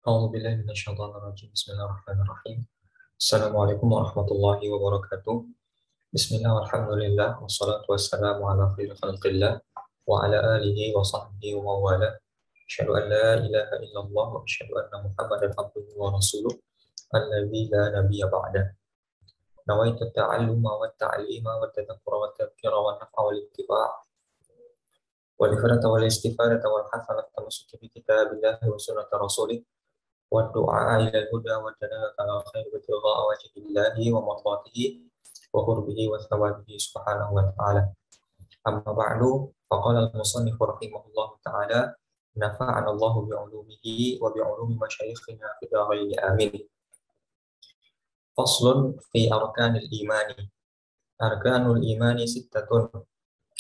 أعوذ بالله من الشيطان الرجيم بسم الله الرحمن الرحيم السلام عليكم ورحمة الله وبركاته بسم الله والحمد لله والصلاة والسلام على خير خلق الله وعلى آله وصحبه ومن والاه أشهد أن لا إله إلا الله وأشهد أن محمدا عبده ورسوله الذي لا نبي بعده نويت التعلم والتعليم والتذكر والتذكير والنفع والاتباع والإفادة والاستفادة والحث على التمسك بكتاب الله وسنة رسوله والدعاء إلى الهدى والدلالة على خير ابتغاء وجه الله ومرضاته وقربه وثوابه سبحانه وتعالى أما بعد فقال المصنف رحمه الله تعالى نفعنا الله بعلومه وبعلوم مشايخنا في الدارين آمين فصل في أركان الإيمان أركان الإيمان ستة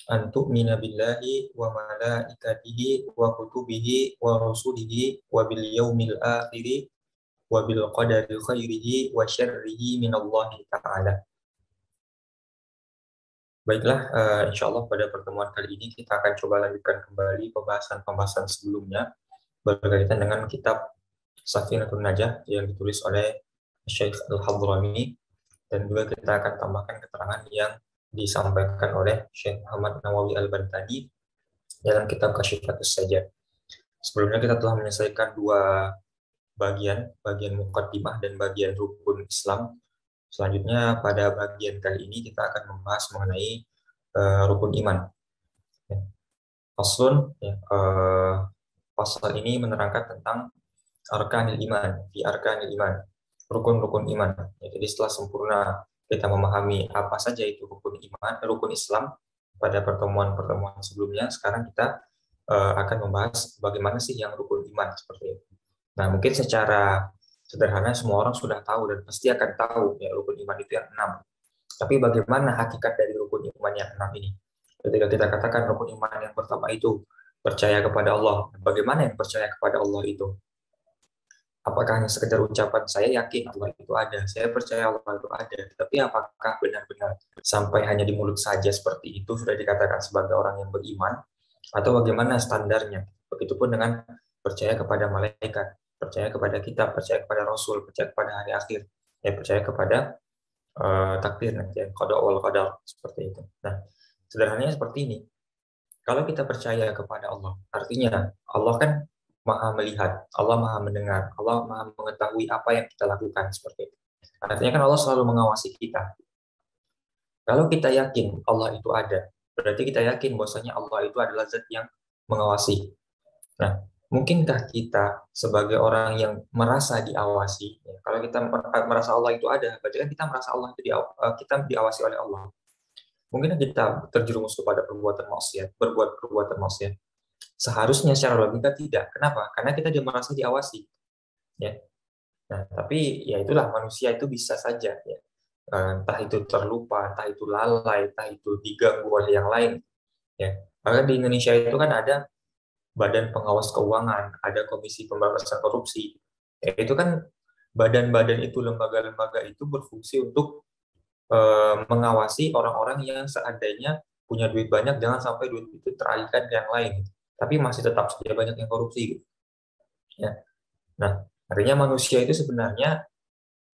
أن تؤمن بالله وملائكته وكتبه ورسله وباليوم الآخر وبالقدر خيره وشره من الله تعالى. Baiklah, insya Allah pada pertemuan kali ini kita akan coba lanjutkan kembali pembahasan-pembahasan sebelumnya berkaitan dengan kitab Safinatun Najah yang ditulis oleh Syekh Al-Hadrami, dan juga kita akan tambahkan keterangan yang disampaikan oleh Syekh Muhammad Nawawi Al-Bantani dalam kitab Kasyifatus Sajjad. Sebelumnya kita telah menyelesaikan dua bagian muqaddimah dan bagian rukun Islam. Selanjutnya pada bagian kali ini kita akan membahas mengenai rukun iman. Pasal ini menerangkan tentang arkanil iman, rukun-rukun iman. Jadi setelah sempurna kita memahami apa saja itu rukun iman, rukun Islam pada pertemuan-pertemuan sebelumnya, sekarang kita akan membahas bagaimana sih yang rukun iman seperti itu. Nah, mungkin secara sederhana semua orang sudah tahu dan pasti akan tahu ya rukun iman itu yang 6. Tapi bagaimana hakikat dari rukun iman yang 6 ini? Ketika kita katakan rukun iman yang pertama itu percaya kepada Allah, bagaimana yang percaya kepada Allah itu? Apakah hanya sekedar ucapan saya yakin Allah itu ada, saya percaya Allah itu ada, tapi apakah benar-benar sampai hanya di mulut saja seperti itu sudah dikatakan sebagai orang yang beriman? Atau bagaimana standarnya? Begitupun dengan percaya kepada malaikat, percaya kepada kitab, percaya kepada Rasul, percaya kepada hari akhir, ya percaya kepada takdir nanti, qada wal qadar, seperti itu. Nah, sederhananya seperti ini. Kalau kita percaya kepada Allah, artinya Allah kan maha melihat, Allah maha mendengar, Allah maha mengetahui apa yang kita lakukan, seperti itu. Artinya kan Allah selalu mengawasi kita. Kalau kita yakin Allah itu ada, berarti kita yakin bahwasanya Allah itu adalah zat yang mengawasi. Nah, mungkinkah kita sebagai orang yang merasa diawasi? Ya, kalau kita merasa Allah itu ada, berarti kan kita merasa Allah itu kita diawasi oleh Allah. Mungkin kita terjerumus kepada berbuat perbuatan maksiat. Seharusnya secara logika tidak. Kenapa? Karena kita dia merasa diawasi. Ya. Nah, tapi ya itulah manusia itu bisa saja. Ya. Entah itu terlupa, entah itu lalai, entah itu diganggu oleh yang lain. Ya. Maka di Indonesia itu kan ada Badan Pengawas Keuangan, ada Komisi Pemberantasan Korupsi. Ya, itu kan badan-badan itu, lembaga-lembaga itu berfungsi untuk mengawasi orang-orang yang seandainya punya duit banyak, jangan sampai duit itu teralihkan ke yang lain. Tapi masih tetap saja banyak yang korupsi. Gitu. Ya. Nah, artinya manusia itu sebenarnya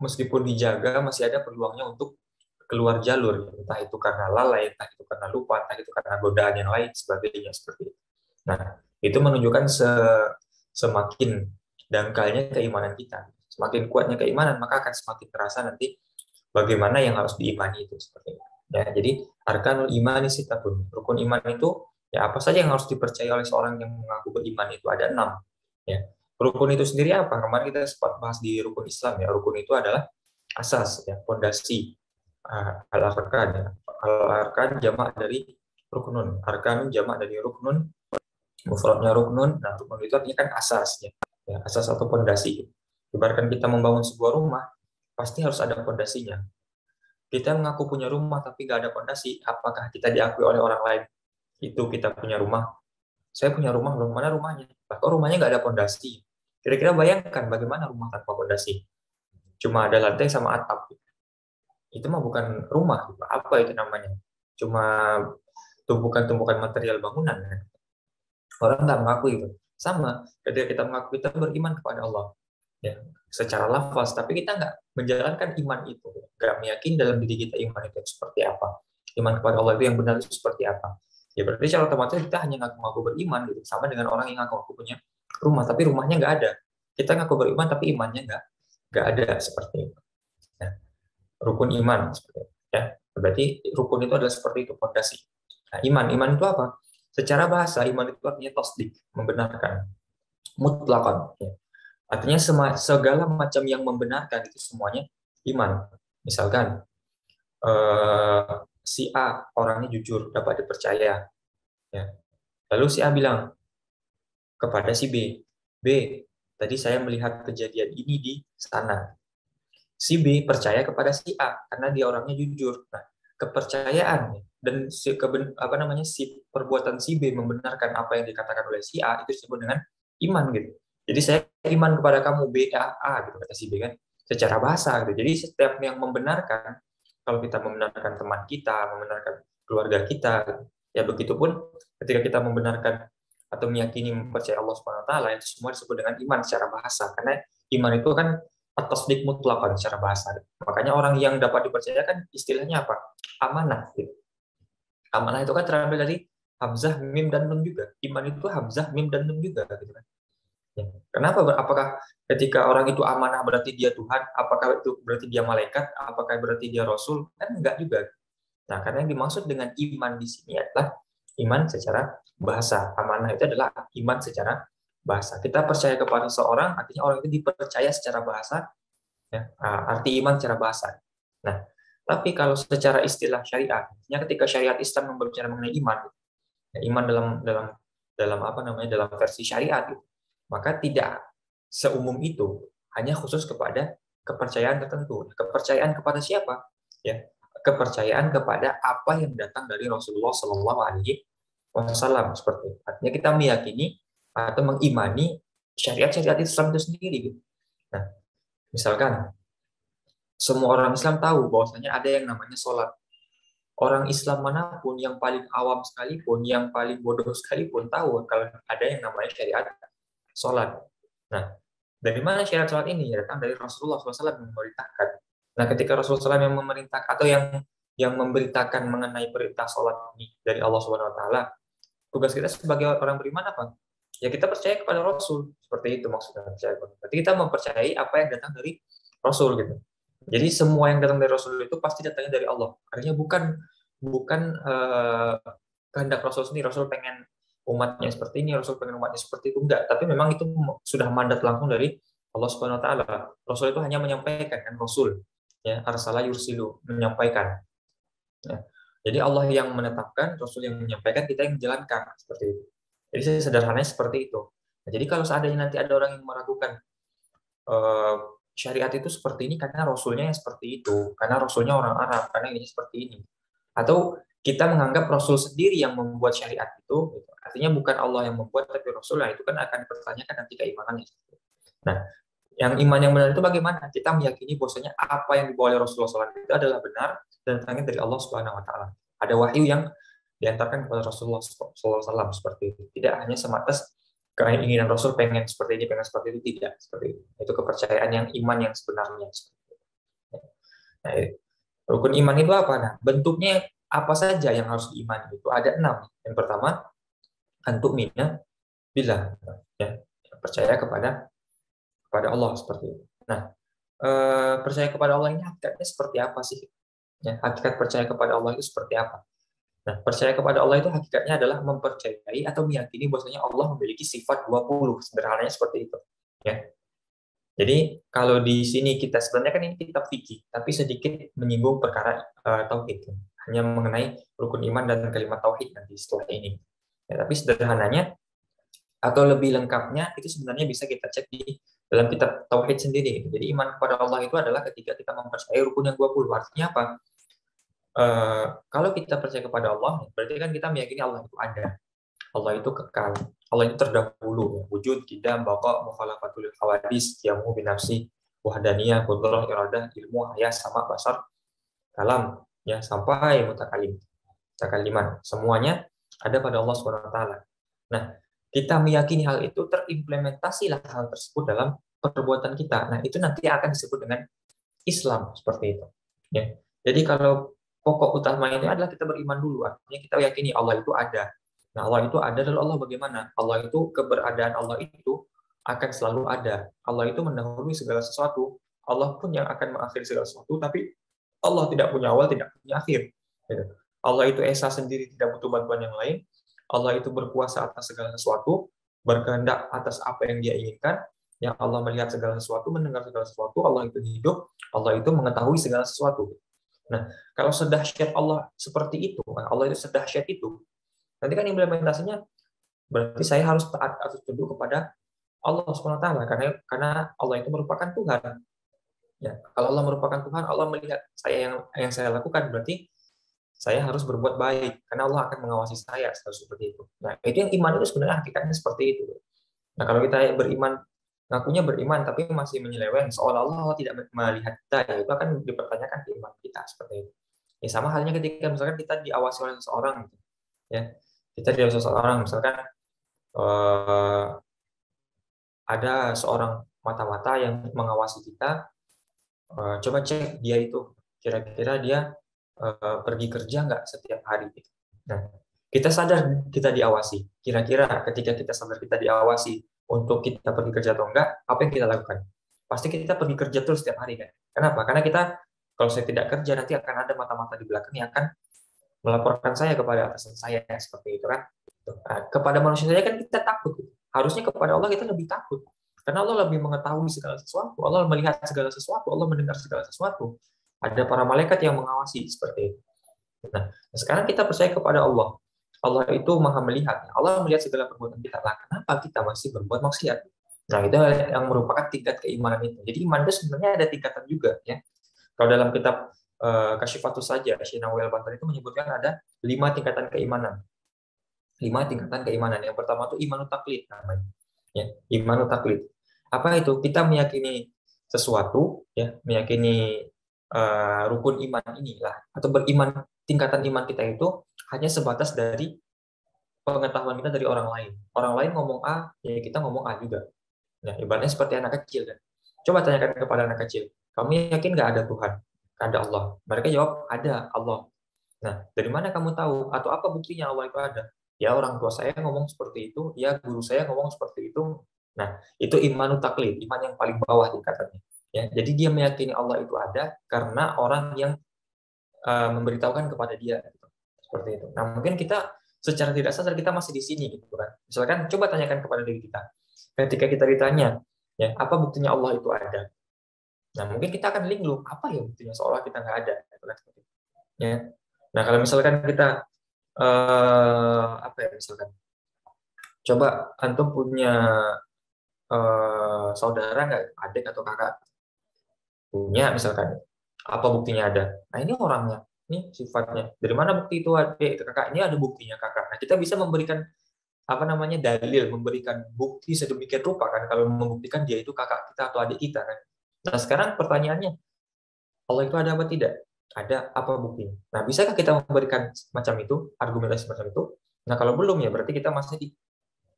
meskipun dijaga masih ada peluangnya untuk keluar jalur, entah itu karena lalai, entah itu karena lupa, entah itu karena godaan yang lain sebagainya seperti itu. Nah, itu menunjukkan semakin dangkalnya keimanan kita, semakin kuatnya keimanan maka akan semakin terasa nanti bagaimana yang harus diimani itu seperti itu. Ya, jadi arkanul imani sitatun, rukun iman itu ya apa saja yang harus dipercaya oleh seorang yang mengaku beriman itu ada 6. Ya, rukun itu sendiri apa? Kemarin kita sempat bahas di rukun Islam ya. Rukun itu adalah asas ya, fondasi. Al-arkan ya. Al-arkan jamak dari ruknun. Arkan jamak dari ruknun, mufradnya ruknun. Nah, rukun itu artinya kan asas ya. Ya, asas atau fondasi. Ibaratkan kita membangun sebuah rumah, pasti harus ada fondasinya. Kita mengaku punya rumah tapi nggak ada fondasi, apakah kita diakui oleh orang lain itu kita punya rumah? Saya punya rumah, loh mana rumahnya? Kok rumahnya nggak ada fondasi? Kira-kira bayangkan bagaimana rumah tanpa fondasi? Cuma ada lantai sama atap. Itu mah bukan rumah, apa itu namanya? Cuma tumpukan-tumpukan material bangunan. Orang nggak mengaku itu. Sama, ketika kita mengaku kita beriman kepada Allah. ya, secara lafaz, tapi kita nggak menjalankan iman itu, nggak meyakini dalam diri kita iman itu seperti apa, iman kepada Allah itu yang benar itu seperti apa. Ya berarti secara otomatis kita hanya ngaku-ngaku beriman gitu, sama dengan orang yang ngaku-ngaku punya rumah tapi rumahnya nggak ada. Kita ngaku beriman tapi imannya nggak ada, seperti itu. Nah, rukun iman seperti itu, ya. Berarti rukun itu adalah seperti itu, fondasi. Nah, iman itu apa? Secara bahasa iman itu artinya tasdik, membenarkan, mutlakan, ya. Artinya segala macam yang membenarkan itu semuanya iman. Misalkan si A orangnya jujur, dapat dipercaya, ya. Lalu si A bilang kepada si B, B, tadi saya melihat kejadian ini di sana. Si B percaya kepada si A karena dia orangnya jujur. Nah, kepercayaan dan si perbuatan si B membenarkan apa yang dikatakan oleh si A itu disebut dengan iman gitu. Jadi saya iman kepada kamu B A A gitu kata si B kan secara bahasa gitu. Jadi setiap yang membenarkan, kalau kita membenarkan teman kita, membenarkan keluarga kita, ya begitupun ketika kita membenarkan atau meyakini mempercayai Allah Subhanahu wa taala, itu semua disebut dengan iman secara bahasa, karena iman itu kan tasdik mutlak secara bahasa. Makanya orang yang dapat dipercaya kan istilahnya apa? Amanah gitu. Amanah itu kan terambil dari hamzah, mim dan nun juga. Iman itu hamzah, mim dan nun juga gitu kan. Ya. Kenapa? Apakah ketika orang itu amanah berarti dia Tuhan? Apakah itu berarti dia malaikat? Apakah berarti dia rasul? Kan enggak juga. Nah, karena yang dimaksud dengan iman di sini adalah iman secara bahasa. Amanah itu adalah iman secara bahasa. Kita percaya kepada seorang, artinya orang itu dipercaya secara bahasa, ya, arti iman secara bahasa. Nah, tapi kalau secara istilah syariat, ketika syariat Islam berbicara mengenai iman, ya, iman dalam dalam dalam apa namanya dalam versi syariat, gitu, maka tidak seumum itu hanya khusus kepada kepercayaan tertentu. Kepercayaan kepada siapa? Ya, kepercayaan kepada apa yang datang dari Rasulullah Shallallahu Alaihi Wasallam, seperti itu. Artinya kita meyakini atau mengimani syariat-syariat Islam itu sendiri. Gitu. Nah, misalkan semua orang Islam tahu bahwasanya ada yang namanya sholat. Orang Islam manapun yang paling awam sekalipun, yang paling bodoh sekalipun tahu kalau ada yang namanya syariat sholat. Nah, dari mana syariat sholat ini? Datang dari Rasulullah SAW yang memerintahkan. Nah, ketika Rasulullah SAW yang memerintahkan atau yang memberitakan mengenai perintah sholat ini dari Allah Subhanahu Wa Taala, tugas kita sebagai orang beriman apa? Ya kita percaya kepada Rasul, seperti itu maksudnya percaya. Berarti kita mempercayai apa yang datang dari Rasul gitu. Jadi semua yang datang dari Rasul itu pasti datangnya dari Allah. Artinya bukan bukan kehendak Rasul sendiri. Rasul pengen umatnya seperti ini, Rasul pengen umatnya seperti itu, enggak. Tapi memang itu sudah mandat langsung dari Allah Subhanahu Wa Taala. Rasul itu hanya menyampaikan, kan Rasul, ya arsala yursilu, menyampaikan. Ya. Jadi Allah yang menetapkan, Rasul yang menyampaikan, kita yang menjalankan, seperti itu. Jadi sederhananya seperti itu. Nah, jadi kalau seandainya nanti ada orang yang meragukan eh, syariat itu seperti ini karena Rasulnya yang seperti itu, karena Rasulnya orang Arab, karena ini seperti ini, atau kita menganggap Rasul sendiri yang membuat syariat itu, gitu. Artinya bukan Allah yang membuat, tapi Rasul, nah itu kan akan dipertanyakan nanti keimanannya. Nah, yang iman yang benar itu bagaimana? Kita meyakini bahwasanya apa yang dibawa oleh Rasulullah SAW itu adalah benar dan datangnya dari Allah Subhanahu Wa Taala. Ada wahyu yang diantarkan kepada Rasulullah SAW seperti itu. Tidak hanya semata keinginan Rasul pengen seperti ini, pengen seperti itu, tidak seperti itu. Itu kepercayaan yang iman yang sebenarnya. Nah, rukun iman itu apa? Nah, bentuknya apa saja yang harus diimani? Itu ada 6. Yang pertama, antuk mina bila, ya, percaya kepada Allah seperti itu. Nah, percaya kepada Allah ini hakikatnya seperti apa sih? Ya, hakikat percaya kepada Allah itu seperti apa? Nah, percaya kepada Allah itu hakikatnya adalah mempercayai atau meyakini bahwasanya Allah memiliki sifat 20. Sederhananya seperti itu. Ya. Jadi kalau di sini kita sebenarnya kan ini kitab fikih, tapi sedikit menyinggung perkara tauhid, hanya mengenai rukun iman dan kalimat tauhid nanti setelah ini. Ya, tapi sederhananya atau lebih lengkapnya itu sebenarnya bisa kita cek di dalam kitab tauhid sendiri. Jadi iman kepada Allah itu adalah ketika kita mempercayai rukun yang 20. Artinya apa? Kalau kita percaya kepada Allah, berarti kan kita meyakini Allah itu ada. Allah itu kekal. Allah itu terdahulu. Wujud, kidam, baqa, mukhalafatul hawadis, qiyamuhu binafsi, wahdaniyah, qudrah, iradah, ilmu, hayat, sama, basar, kalam, ya sampai mutakalim. Mutakaliman. Semuanya ada pada Allah Subhanahu wa taala. Nah, kita meyakini hal itu terimplementasilah hal tersebut dalam perbuatan kita. Nah, itu nanti akan disebut dengan Islam seperti itu. Ya. Jadi kalau pokok utamanya adalah kita beriman dulu, artinya kita yakini Allah itu ada. Nah, Allah itu ada, lalu Allah bagaimana? Allah itu, keberadaan Allah itu akan selalu ada. Allah itu mendahului segala sesuatu. Allah pun yang akan mengakhiri segala sesuatu, tapi Allah tidak punya awal, tidak punya akhir. Gitu. Allah itu esa sendiri, tidak butuh bantuan yang lain. Allah itu berkuasa atas segala sesuatu, berkehendak atas apa yang Dia inginkan. Yang Allah melihat segala sesuatu, mendengar segala sesuatu, Allah itu hidup, Allah itu mengetahui segala sesuatu. Nah, kalau sedahsyat Allah seperti itu, Allah itu sedahsyat itu, nanti kan implementasinya berarti saya harus taat atau tunduk kepada Allah SWT, karena Allah itu merupakan Tuhan. Ya, kalau Allah merupakan Tuhan, Allah melihat yang saya lakukan, berarti saya harus berbuat baik karena Allah akan mengawasi saya seperti itu. Nah, itu yang iman itu sebenarnya hakikatnya seperti itu. Nah, kalau kita beriman, ngakunya beriman tapi masih menyeleweng seolah-olah Allah tidak melihat kita, ya itu akan dipertanyakan iman kita seperti itu. Ya sama halnya ketika misalkan kita diawasi oleh seseorang, gitu. Ya, kita diawasi seseorang, misalkan ada seorang mata-mata yang mengawasi kita, coba cek dia itu kira-kira dia pergi kerja nggak setiap hari. Nah, kita sadar kita diawasi. Kira-kira ketika kita sadar kita diawasi untuk kita pergi kerja atau enggak, apa yang kita lakukan? Pasti kita pergi kerja terus setiap hari kan? Kenapa? Karena kita kalau saya tidak kerja nanti akan ada mata-mata di belakang yang akan melaporkan saya kepada atasan saya seperti itu kan? Nah, kepada manusia saja kan kita takut. Harusnya kepada Allah kita lebih takut. Karena Allah lebih mengetahui segala sesuatu. Allah melihat segala sesuatu. Allah mendengar segala sesuatu. Ada para malaikat yang mengawasi seperti itu. Nah, sekarang kita percaya kepada Allah. Allah itu maha melihat. Allah melihat segala perbuatan kita. Lah, kenapa kita masih berbuat maksiat? Nah, itu yang merupakan tingkat keimanan itu. Jadi iman itu sebenarnya ada tingkatan juga. Ya. Kalau dalam kitab Kasyifatus saja, Syekh Nawawi Al-Bantani itu menyebutkan ada 5 tingkatan keimanan. 5 tingkatan keimanan. Yang pertama itu imanu taklid namanya. Ya, imanu taklid. Apa itu? Kita meyakini sesuatu, ya, meyakini rukun iman inilah, atau beriman, tingkatan iman kita itu hanya sebatas dari pengetahuan kita dari orang lain. Orang lain ngomong A, ya kita ngomong A juga. Nah, ibaratnya seperti anak kecil kan. Coba tanyakan kepada anak kecil, kamu yakin nggak ada Tuhan? Ada Allah. Mereka jawab, ada Allah. Nah, dari mana kamu tahu? Atau apa buktinya Allah itu ada? Ya orang tua saya ngomong seperti itu, ya guru saya ngomong seperti itu. Nah, itu imanu taklid, iman yang paling bawah tingkatannya. Ya, jadi dia meyakini Allah itu ada karena orang yang memberitahukan kepada dia, gitu. Seperti itu. Nah, mungkin kita secara tidak sadar kita masih di sini, gitu kan. Misalkan coba tanyakan kepada diri kita. Ketika kita ditanya, ya apa buktinya Allah itu ada? Nah, mungkin kita akan linglung, apa ya buktinya seolah kita nggak ada, gitu kan. Ya. Nah, kalau misalkan kita apa ya misalkan, coba antum punya saudara nggak, adik atau kakak? Punya misalkan, apa buktinya ada? Nah, ini orangnya, ini sifatnya. Dari mana bukti itu adik kakak? Ini ada buktinya kakak. Nah, kita bisa memberikan apa namanya dalil, memberikan bukti sedemikian rupa kan kalau membuktikan dia itu kakak kita atau adik kita kan. Nah, sekarang pertanyaannya, Allah itu ada apa tidak? Ada, apa buktinya? Nah, bisakah kita memberikan macam itu, argumentasi semacam itu? Nah, kalau belum ya berarti kita masih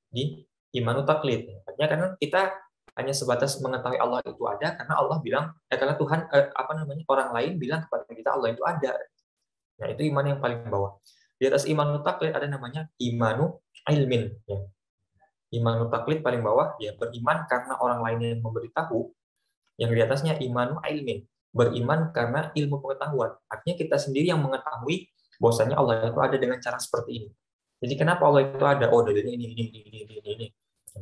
di imanu taklid. Artinya karena kita hanya sebatas mengetahui Allah itu ada karena Allah bilang, karena Tuhan apa namanya, orang lain bilang kepada kita Allah itu ada. Nah, itu iman yang paling bawah. Di atas imanu taklid ada namanya imanu ilmin. Ya. Imanu taklid paling bawah, ya beriman karena orang lain yang memberitahu. Yang di atasnya imanu ilmin, beriman karena ilmu pengetahuan. Artinya kita sendiri yang mengetahui bahwasanya Allah itu ada dengan cara seperti ini. Jadi kenapa Allah itu ada? Oh, dalilnya ini.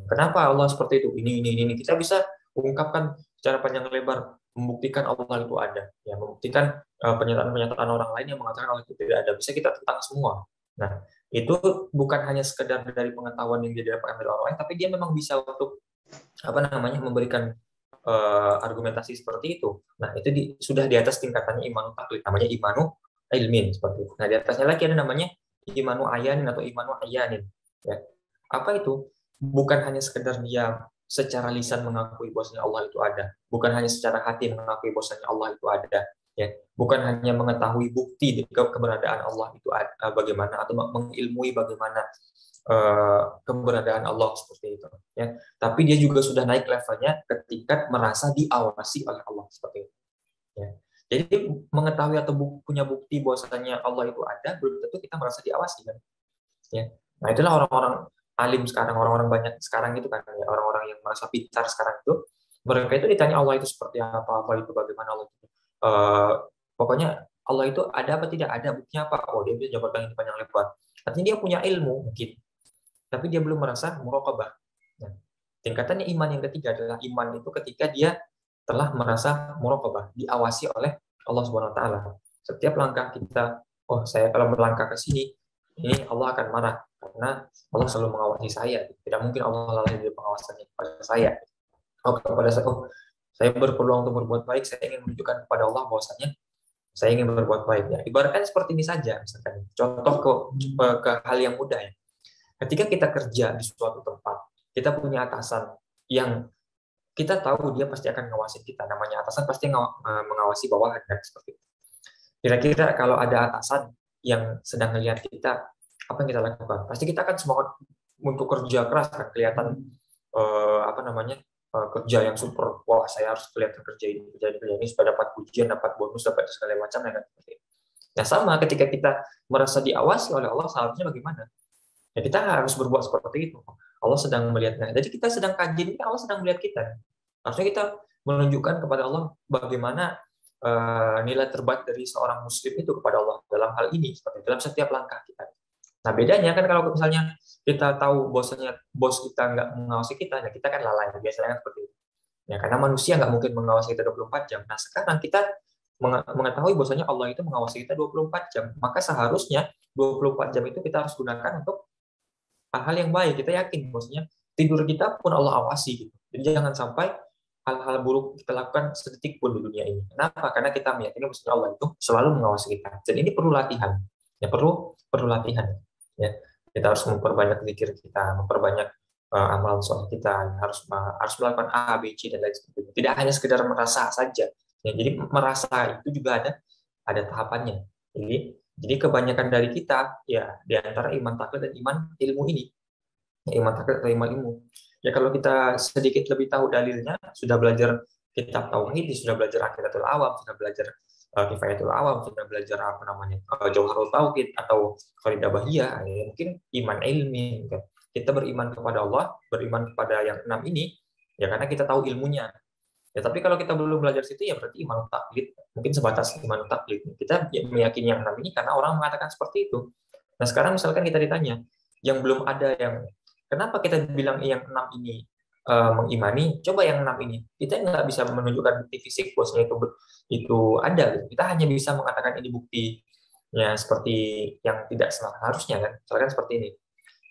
Kenapa Allah seperti itu? Ini. Kita bisa ungkapkan secara panjang lebar, membuktikan Allah itu ada. Ya, membuktikan pernyataan-pernyataan orang lain yang mengatakan Allah itu tidak ada. Bisa kita tentang semua. Nah, itu bukan hanya sekedar dari pengetahuan yang dia dapatkan dari orang lain, tapi dia memang bisa untuk apa namanya, memberikan argumentasi seperti itu. Nah, itu sudah di atas tingkatannya imanu taklid, namanya imanu ilmin seperti itu. Nah, di atasnya lagi ada namanya imanu ayanin atau imanu ayanin. Ya. Apa itu? Bukan hanya sekedar dia secara lisan mengakui bahwasanya Allah itu ada, bukan hanya secara hati mengakui bahwasanya Allah itu ada. ya. Bukan hanya mengetahui bukti keberadaan Allah itu bagaimana, atau mengilmui bagaimana keberadaan Allah seperti itu, ya. Tapi dia juga sudah naik levelnya ketika merasa diawasi oleh Allah seperti itu, ya. Jadi mengetahui atau punya bukti bahwasanya Allah itu ada, belum tentu kita merasa diawasi, kan, ya. Nah, itulah orang-orang alim sekarang, orang-orang banyak sekarang itu kan, ya, orang-orang yang merasa pintar sekarang itu, mereka itu ditanya Allah itu seperti apa, Allah itu bagaimana, Allah itu pokoknya Allah itu ada apa tidak ada, buktinya apa, oh dia bisa jabarkan ini panjang lebar, artinya dia punya ilmu mungkin, tapi dia belum merasa muraqabah. Nah, tingkatannya iman yang ketiga adalah iman itu ketika dia telah merasa muraqabah, diawasi oleh Allah Subhanahu wa taala. Setiap langkah kita, oh saya kalau melangkah ke sini, ini Allah akan marah karena Allah selalu mengawasi saya. Tidak mungkin Allah lalai dari pengawasannya kepada saya. Oh, kepada saya, oh, saya berpeluang untuk berbuat baik, saya ingin menunjukkan kepada Allah bahwasanya saya ingin berbuat baik, ya. Ibaratkan seperti ini saja, misalkan contoh ke hal yang mudah, ya. Ketika kita kerja di suatu tempat, kita punya atasan yang kita tahu dia pasti akan mengawasi kita. Namanya atasan pasti mengawasi bawahan, kan, seperti itu. Kira-kira kalau ada atasan yang sedang melihat kita, apa yang kita lakukan? Pasti kita akan semangat untuk kerja keras, kan, kelihatan apa namanya, kerja yang super, wah saya harus kelihatan kerja ini supaya dapat pujian, dapat bonus, dapat segala macam, ya, kan? Nah, sama ketika kita merasa diawasi oleh Allah, seharusnya bagaimana? Ya, kita harus berbuat seperti itu. Allah sedang melihatnya. Jadi kita sedang kaji ini, Allah sedang melihat kita. Harusnya kita menunjukkan kepada Allah bagaimana nilai terbaik dari seorang muslim itu kepada Allah dalam hal ini, seperti dalam setiap langkah kita. Nah, bedanya kan kalau misalnya kita tahu bahwasanya bos kita nggak mengawasi kita, ya kita kan lalai. Biasanya kan seperti itu. Ya, karena manusia nggak mungkin mengawasi kita 24 jam. Nah, sekarang kita mengetahui bahwasanya Allah itu mengawasi kita 24 jam. Maka seharusnya 24 jam itu kita harus gunakan untuk hal-hal yang baik. Kita yakin bahwasanya tidur kita pun Allah awasi, gitu. Jadi jangan sampai hal-hal buruk kita lakukan sedetik pun di dunia ini. Kenapa? Karena kita meyakini bahwasanya Allah itu selalu mengawasi kita. Dan ini perlu latihan. Ya, perlu latihan. Ya. Kita harus memperbanyak zikir kita, memperbanyak amalan soleh kita, harus melakukan A, B, C, dan lain sebagainya. Tidak hanya sekedar merasa saja. Ya, jadi merasa itu juga ada tahapannya. Jadi kebanyakan dari kita, ya, di antara iman taklid dan iman ilmu ini, ya, iman taklid atau iman ilmu. Ya, kalau kita sedikit lebih tahu dalilnya, sudah belajar kitab tauhid, sudah belajar aqidatul awam, sudah belajar kifayatul awam, sudah belajar apa namanya jauharul tauhid atau faridah bahiyah, ya, mungkin iman ilmi. Gitu. Kita beriman kepada Allah, beriman kepada yang enam ini, ya karena kita tahu ilmunya. Ya, tapi kalau kita belum belajar situ, ya berarti iman taklid, mungkin sebatas iman taklid. Kita meyakini yang enam ini karena orang mengatakan seperti itu. Nah, sekarang misalkan kita ditanya, yang belum ada yang, kenapa kita bilang yang enam ini mengimani, coba yang enam ini, kita nggak bisa menunjukkan bukti fisik bosnya itu ada. Gitu. Kita hanya bisa mengatakan ini bukti, ya seperti yang tidak seharusnya, kan. Misalkan seperti ini,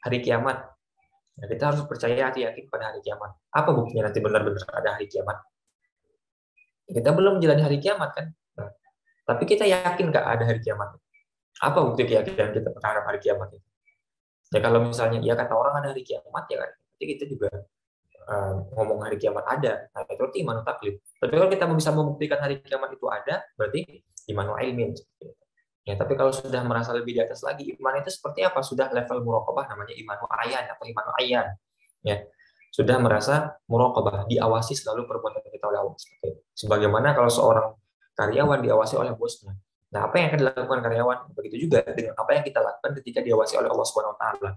hari kiamat. Nah, kita harus percaya hati-hati pada hari kiamat. Apa buktinya nanti benar-benar ada hari kiamat? Kita belum menjalani hari kiamat, kan. Nah, tapi kita yakin nggak ada hari kiamat? Apa bukti keyakinan kita terhadap hari kiamat itu? Ya kalau misalnya ya kata orang ada hari kiamat, ya kan, berarti kita juga ngomong hari kiamat ada. Nah, itu berarti iman taklid. Tapi kalau kita bisa membuktikan hari kiamat itu ada, berarti iman ilmin. Ya, tapi kalau sudah merasa lebih di atas lagi, iman itu seperti apa? Sudah level muraqabah, namanya iman ayan atau iman ayan. Ya, sudah merasa muraqabah, diawasi selalu perbuatan kita oleh Allah. Sebagaimana kalau seorang karyawan diawasi oleh bosnya. Nah, apa yang akan dilakukan karyawan? Begitu juga dengan apa yang kita lakukan ketika diawasi oleh Allah Subhanahu wa taala.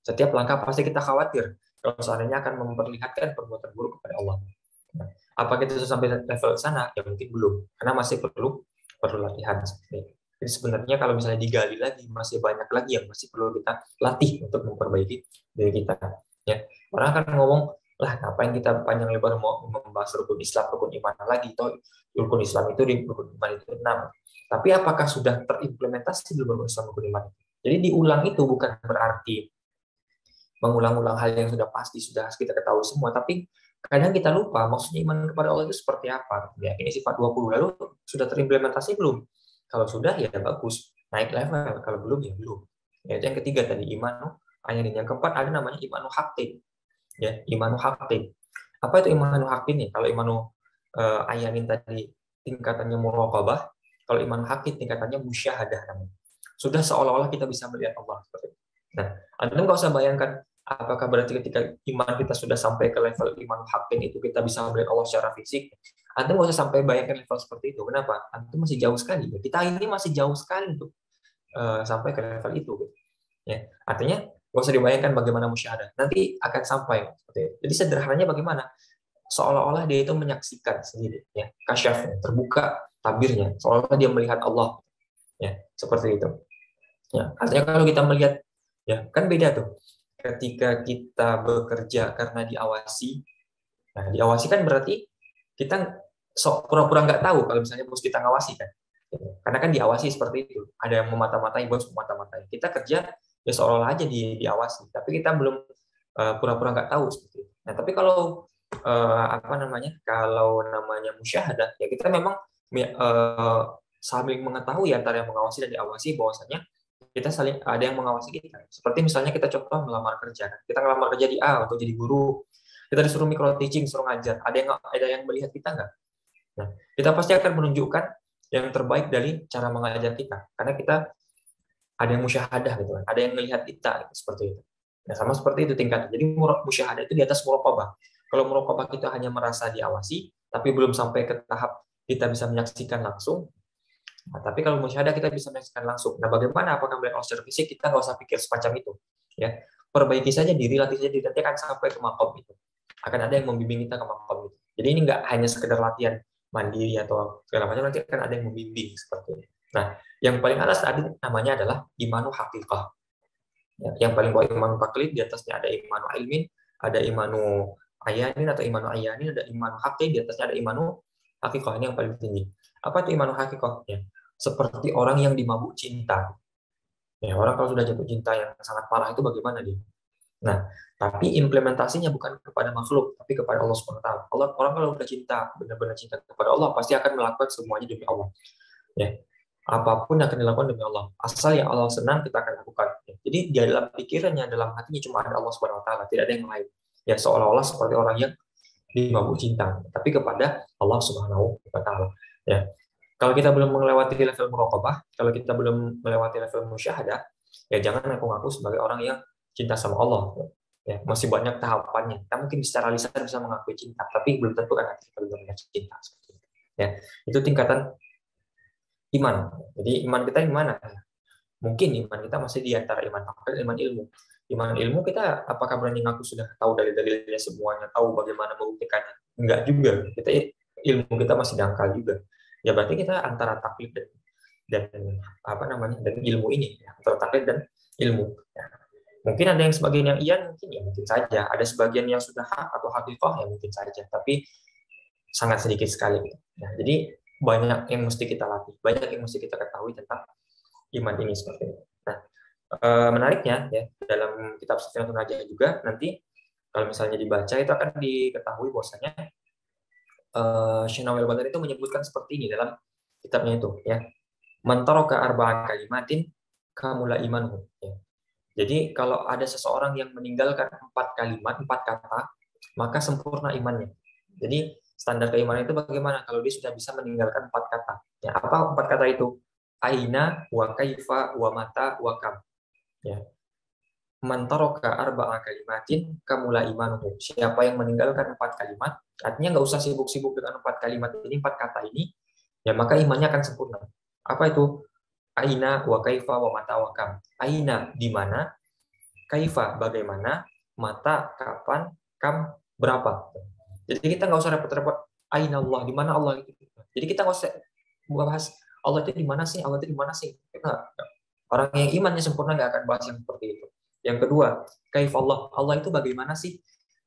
Setiap langkah pasti kita khawatir kalau seandainya akan memperlihatkan perbuatan buruk kepada Allah. Nah, apa kita sudah sampai level sana? Ya mungkin belum, karena masih perlu latihan. Jadi sebenarnya kalau misalnya digali lagi, masih banyak lagi yang masih perlu kita latih untuk memperbaiki diri kita. Ya, orang akan ngomong, lah ngapain kita panjang lebar mau membahas rukun Islam, rukun iman lagi? Toh rukun Islam itu di rukun iman itu 6. Tapi apakah sudah terimplementasi di rukun Islam, rukun iman? Jadi diulang itu bukan berarti mengulang-ulang hal yang sudah pasti, sudah kita ketahui semua, tapi kadang kita lupa maksudnya iman kepada Allah itu seperti apa. Ya, ini sifat 20, lalu sudah terimplementasi belum? Kalau sudah, ya bagus, naik level. Kalau belum, ya belum. Ya, itu yang ketiga tadi, imanu ayanin. Yang keempat ada namanya imanu haqqin. Ya, imanu haqqin. Apa itu imanu haqqin nih? Kalau imanu ayanin tadi tingkatannya muraqabah, Kalau iman hakiki tingkatannya musyahadah namanya. Sudah seolah-olah kita bisa melihat Allah seperti itu. Nah, Anda nggak usah bayangkan apakah berarti ketika iman kita sudah sampai ke level iman hakiki itu kita bisa melihat Allah secara fisik. Anda nggak usah sampai bayangkan level seperti itu. Kenapa? Anda masih jauh sekali. Kita ini masih jauh sekali untuk sampai ke level itu. Ya, artinya nggak usah dibayangkan bagaimana musyahadah. Nanti akan sampai seperti itu. Jadi sederhananya bagaimana? Seolah-olah dia itu menyaksikan sendiri, ya, kasyafnya, terbuka tabirnya, seolah-olah dia melihat Allah, ya, seperti itu. Ya, artinya kalau kita melihat, ya, kan beda tuh. Ketika kita bekerja karena diawasi, nah diawasi kan berarti kita pura-pura nggak tahu kalau misalnya bos kita ngawasi kan. Karena kan diawasi seperti itu. Ada yang memata-matai, bos memata-matai. Kita kerja ya seolah-olah aja diawasi, tapi kita belum pura-pura nggak tahu seperti itu. Nah, tapi kalau apa namanya? Kalau namanya musyahadah, ya kita memang saling mengetahui antara yang mengawasi dan diawasi bahwasanya kita saling ada yang mengawasi kita. Seperti misalnya kita contoh melamar kerja. Kita melamar kerja di A untuk jadi guru. Kita disuruh micro teaching, suruh ngajar. Ada yang melihat kita nggak? Nah, kita pasti akan menunjukkan yang terbaik dari cara mengajar kita. Karena kita ada yang musyahadah gitu kan. Ada yang melihat kita gitu, seperti itu. Nah, sama seperti itu tingkat. Jadi musyahadah itu di atas muraqabah. Kalau muraqabah kita hanya merasa diawasi, tapi belum sampai ke tahap kita bisa menyaksikan langsung. Nah, tapi kalau musyahadah kita bisa menyaksikan langsung. Nah, bagaimana? Apakah melihat secara fisik? Kita nggak usah pikir semacam itu. Ya, perbaiki saja diri, latih saja diri, nanti akan sampai ke makom itu. Akan ada yang membimbing kita ke makom itu. Jadi ini nggak hanya sekedar latihan mandiri atau segala macam, nanti akan ada yang membimbing seperti ini. Nah, yang paling atas tadi namanya adalah imanu haqiqah. Ya, yang paling bawah imanu taklid, di atasnya ada imanu ilmin, ada imanu ayanin atau imanu ayanin, ada imanu haqqi, di atasnya ada imanu haqiqah. Ini yang paling tinggi. Apa itu imanu haqiqah? Ya, seperti orang yang dimabuk cinta. Ya, orang kalau sudah jatuh cinta yang sangat parah itu bagaimana dia? Nah, tapi implementasinya bukan kepada makhluk, tapi kepada Allah Subhanahu wa taala. Orang kalau sudah cinta, benar-benar cinta kepada Allah, pasti akan melakukan semuanya demi Allah. Ya. Apapun yang akan dilakukan demi Allah. Asal yang Allah senang, kita akan lakukan. Ya. Jadi di dalam pikirannya, dalam hatinya cuma ada Allah Subhanahu wa taala, tidak ada yang lain. Ya, seolah-olah seperti orang yang dimabuk cinta, tapi kepada Allah Subhanahu wa taala. Ya. Kalau kita belum melewati level muraqabah, kalau kita belum melewati level musyahadah, ya jangan ngaku-ngaku sebagai orang yang cinta sama Allah. Ya, masih banyak tahapannya. Kita mungkin secara lisan bisa mengakui cinta, tapi belum tentu kan kita benar-benar cinta. Ya, itu tingkatan iman. Jadi iman kita gimana? Mungkin iman kita masih di antara iman akal, iman ilmu. Iman ilmu kita apakah berani ngaku sudah tahu dalil-dalilnya semuanya, tahu bagaimana membuktikannya? Enggak juga. Kita ilmu kita masih dangkal juga. Ya berarti kita antara taklid dan apa namanya dan ilmu ini, ya, antara taklid dan ilmu. Ya. Mungkin ada yang sebagian yang iya, mungkin ya mungkin saja. Ada sebagian yang sudah hak atau hakikah ya mungkin saja. Tapi sangat sedikit sekali. Nah, jadi banyak yang mesti kita latih, banyak yang mesti kita ketahui tentang iman ini seperti itu. Nah, menariknya ya dalam kitab Sufyanul Najah juga nanti kalau misalnya dibaca itu akan diketahui bahwasanya Syekh Nawal Bandar itu menyebutkan seperti ini dalam kitabnya itu ya. Man taraka arba'a kalimatin kamula imanuhu. Ya. Jadi kalau ada seseorang yang meninggalkan 4 kalimat, 4 kata, maka sempurna imannya. Jadi standar keimanan itu bagaimana kalau dia sudah bisa meninggalkan 4 kata. Ya, apa 4 kata itu? Aina, wa kaifa, wa mata, wa kam. Ya. Man taraka arba'a kalimatin kamula imanuhu. Siapa yang meninggalkan 4 kalimat, artinya nggak usah sibuk-sibuk dengan 4 kalimat ini, 4 kata ini, ya maka imannya akan sempurna. Apa itu? Aina, wa kaifa, wa mata, wa kam. Aina, di mana? Kaifa, bagaimana? Mata, kapan? Kam, berapa? Jadi kita nggak usah repot-repot. Aina Allah, di mana Allah itu? Jadi kita nggak usah bahas Allah itu di mana sih? Allah itu di mana sih? Kita, orang yang imannya sempurna nggak akan bahas yang seperti itu. Yang kedua, kaif Allah. Allah itu bagaimana sih?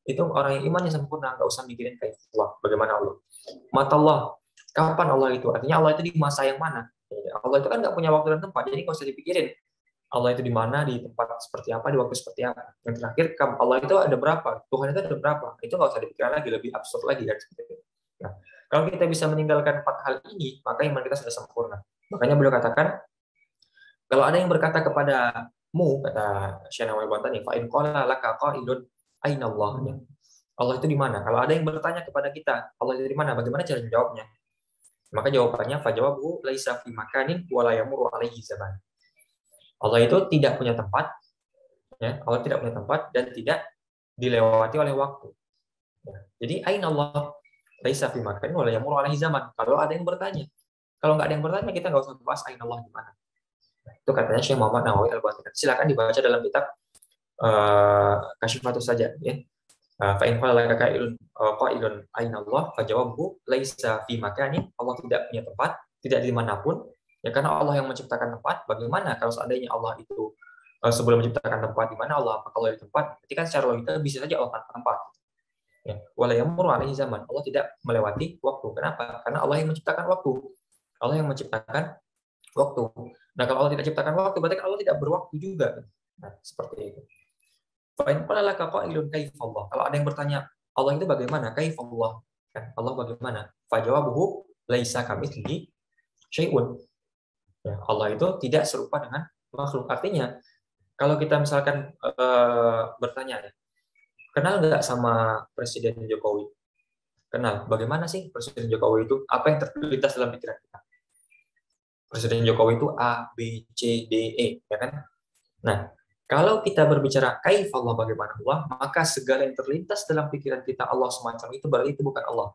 Itu orang yang imannya sempurna, nggak usah mikirin kaif Allah. Bagaimana Allah? Mata Allah. Kapan Allah itu? Artinya Allah itu di masa yang mana? Allah itu kan nggak punya waktu dan tempat, jadi nggak usah dipikirin. Allah itu di mana, di tempat seperti apa, di waktu seperti apa. Yang terakhir, Allah itu ada berapa? Tuhan itu ada berapa? Itu nggak usah dipikirkan lagi, lebih absurd lagi kan seperti itu. Nah, kalau kita bisa meninggalkan 4 hal ini, maka iman kita sudah sempurna. Makanya beliau katakan, kalau ada yang berkata kepadamu, kata Syekh Nawal Bantani, fa in qala laka qailun aina Allah. Allah itu di mana? Kalau ada yang bertanya kepada kita, Allah itu di mana? Bagaimana cara menjawabnya? Maka jawabannya fajawabu laisa fi makanin wa la yamuru alaihi zaman. Allah itu tidak punya tempat, ya. Allah tidak punya tempat dan tidak dilewati oleh waktu. Ya. Jadi ain Allah laisa fi makanin wa la yamuru alaihi zaman. Kalau ada yang bertanya. Kalau nggak ada yang bertanya, kita nggak usah bahas ain Allah di mana. Nah, itu katanya Syekh Muhammad Nawawi Al-Batikan. Silakan dibaca dalam kitab Kasyifatus saja, ya. Fa in qala laka qailun aina Allah fajawabuhu laisa fi makanin. Allah tidak punya tempat, tidak di manapun. Ya karena Allah yang menciptakan tempat. Bagaimana kalau seandainya Allah itu sebelum menciptakan tempat, di mana Allah? Kalau di tempat, berarti kan secara logika bisa saja Allah tanpa tempat. Ya, wala yamuru alaihi zaman. Allah tidak melewati waktu. Kenapa? Karena Allah yang menciptakan waktu. Allah yang menciptakan waktu. Nah, kalau Allah tidak ciptakan waktu, berarti kan Allah tidak berwaktu juga. Nah, seperti itu. Fa'in qala laka qailun kaifallah. Kalau ada yang bertanya, Allah itu bagaimana? Kaifallah. Kan Allah bagaimana? Fajawabuhu laisa kamitslihi syai'un. Ya, Allah itu tidak serupa dengan makhluk. Artinya, kalau kita misalkan bertanya, kenal nggak sama Presiden Jokowi? Kenal. Bagaimana sih Presiden Jokowi itu? Apa yang terlintas dalam pikiran kita? Presiden Jokowi itu A, B, C, D, E, ya kan? Nah, kalau kita berbicara kaif Allah bagaimana Allah, maka segala yang terlintas dalam pikiran kita Allah semacam itu berarti itu bukan Allah.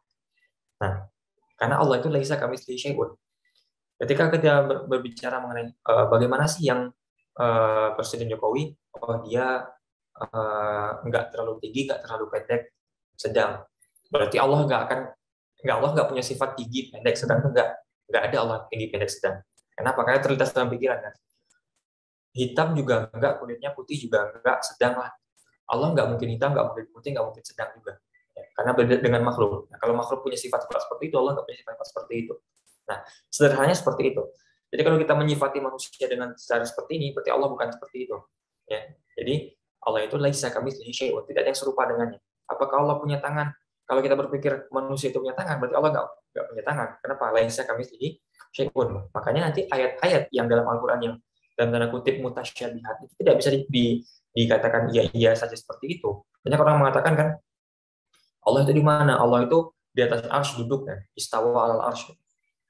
Nah, karena Allah itu laisa kamitslihi syai'un. Ketika kita berbicara mengenai bagaimana sih yang Presiden Jokowi, oh dia nggak terlalu tinggi, nggak terlalu pendek, sedang. Berarti Allah nggak punya sifat tinggi, pendek, sedang, nggak ada Allah tinggi, pendek, sedang. Kenapa? Karena terlintas dalam pikiran kan. Hitam juga enggak, kulitnya putih juga enggak, sedang lah. Allah nggak mungkin hitam, nggak mungkin putih, nggak mungkin sedang juga. Ya, karena beda dengan makhluk. Nah, kalau makhluk punya sifat-sifat seperti itu, Allah nggak punya sifat seperti itu. Nah, sederhananya seperti itu. Jadi kalau kita menyifati manusia dengan cara seperti ini, berarti Allah bukan seperti itu. Ya, jadi Allah itu laisa kamitslihi syai'un, tidak ada yang serupa dengannya. Apakah Allah punya tangan? Kalau kita berpikir manusia itu punya tangan, berarti Allah nggak punya tangan. Kenapa? Laisa kamitslihi syai'un. Makanya nanti ayat-ayat yang dalam Al-Quran yang dalam tanda kutip mutasyabihat itu tidak bisa dikatakan iya saja seperti itu. Banyak orang mengatakan kan Allah itu di mana? Allah itu di atas arsy duduk kan, istawa alal arsy.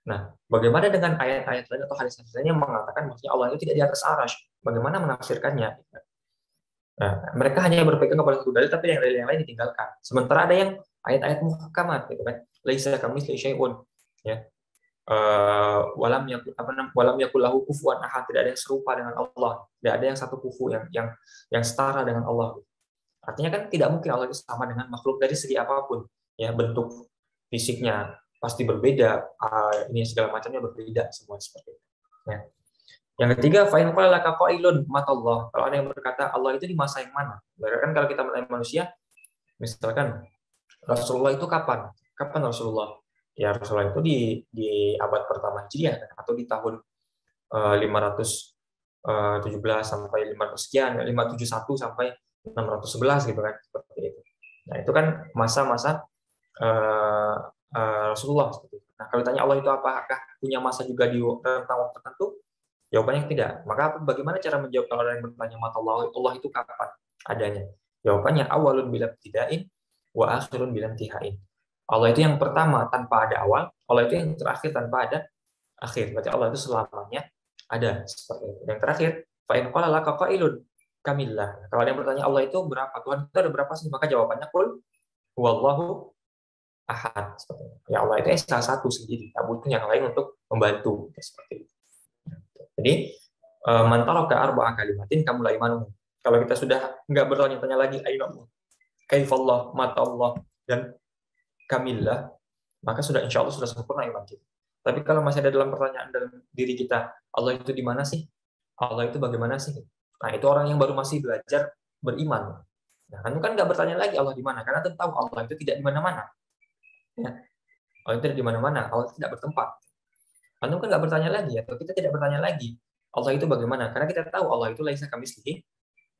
Nah, bagaimana dengan ayat-ayat lain atau hadis-hadis lain yang mengatakan maksudnya Allah itu tidak di atas arsy? Bagaimana menafsirkannya? Nah, mereka hanya berpegang kepada satu dalil, tapi yang lain ditinggalkan. Sementara ada yang ayat-ayat muhkamat gitu kan, laisa kamitslihi syai'un, ya. Walam yakul lahu kufuwan ahad, tidak ada yang serupa dengan Allah, tidak ada yang satu kufu yang setara dengan Allah. Artinya kan tidak mungkin Allah itu sama dengan makhluk dari segi apapun, ya, bentuk fisiknya pasti berbeda, ini segala macamnya berbeda semua seperti itu. Ya. Yang ketiga, fa'in qala laka qailun matallah. Kalau ada yang berkata Allah itu di masa yang mana? Berarti kan kalau kita melihat manusia, misalkan Rasulullah itu kapan? Kapan Rasulullah? Ya Rasulullah itu di abad pertama Hijriah atau di tahun 517 sampai 500 sekian, 571 sampai 611 gitu kan, seperti itu. Nah, itu kan masa-masa Rasulullah seperti itu. Nah, kalau ditanya Allah itu apakah punya masa juga di rentang waktu tertentu? Jawabannya tidak. Maka bagaimana cara menjawab kalau ada yang bertanya mata Allah itu kapan adanya? Jawabannya awalun bila ibtida'in wa akhirun bila intihain. Allah itu yang pertama tanpa ada awal, Allah itu yang terakhir tanpa ada akhir. Berarti Allah itu selamanya ada seperti itu. Yang terakhir, fa in qala laka qailun kamillah. Kalau ada yang bertanya Allah itu berapa? Tuhan itu ada berapa sih? Maka jawabannya qul huwallahu ahad. Seperti itu. Ya Allah itu salah satu sendiri, tak butuh yang lain untuk membantu seperti itu. Jadi mantaraka arba'a kalimatin kamu la imanu. Kalau kita sudah nggak bertanya-tanya lagi aina Allah, kaifallah, mata Allah, dan kamillah, maka sudah insya Allah sudah sempurna iman kita. Tapi kalau masih ada dalam pertanyaan dalam diri kita, Allah itu di mana sih? Allah itu bagaimana sih? Nah, itu orang yang baru masih belajar beriman. Nah, kan nggak bertanya lagi Allah di mana, karena kita tahu Allah itu tidak di mana-mana. Ya. Allah itu tidak di mana-mana, Allah tidak bertempat. Anda kan nggak bertanya lagi, atau kita tidak bertanya lagi Allah itu bagaimana, karena kita tahu Allah itu laisa kamitslihi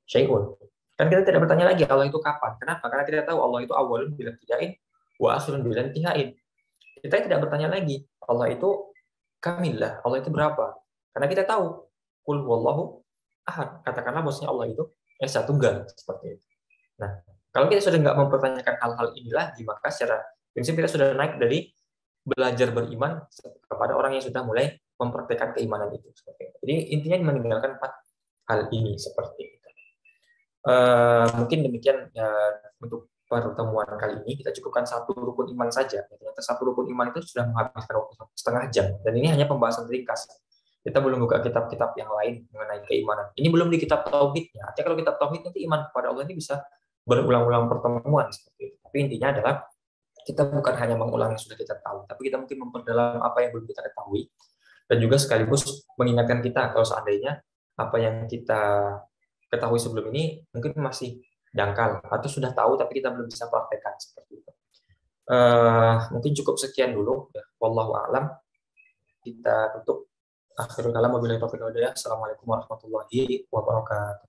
syai'un. Kan kita tidak bertanya lagi Allah itu kapan. Kenapa? Karena kita tahu Allah itu awalun bila ibtida'in wa akhirun bila intihain. Kita tidak bertanya lagi Allah itu kamillah, Allah itu berapa? Karena kita tahu qul huwallahu ahad. Katakanlah maksudnya Allah itu esa tunggal seperti itu. Nah, kalau kita sudah nggak mempertanyakan hal-hal ini lagi, maka secara prinsip kita sudah naik dari belajar beriman kepada orang yang sudah mulai mempraktekkan keimanan itu. Jadi intinya meninggalkan 4 hal ini seperti itu. Mungkin demikian untuk pertemuan kali ini. Kita cukupkan 1 rukun iman saja. Ternyata 1 rukun iman itu sudah menghabiskan waktu setengah jam. Dan ini hanya pembahasan ringkas. Kita belum buka kitab-kitab yang lain mengenai keimanan. Ini belum di kitab tauhidnya. Artinya kalau kitab tauhid nanti iman kepada Allah ini bisa berulang-ulang pertemuan seperti itu. Tapi intinya adalah kita bukan hanya mengulang yang sudah kita tahu, tapi kita mungkin memperdalam apa yang belum kita ketahui, dan juga sekaligus mengingatkan kita kalau seandainya apa yang kita ketahui sebelum ini mungkin masih dangkal atau sudah tahu tapi kita belum bisa praktekkan seperti itu. Mungkin cukup sekian dulu. Ya, wallahu a'lam. Kita tutup. Akhirul kalam, wabillahi taufiq wal hidayah. Assalamualaikum warahmatullahi wabarakatuh.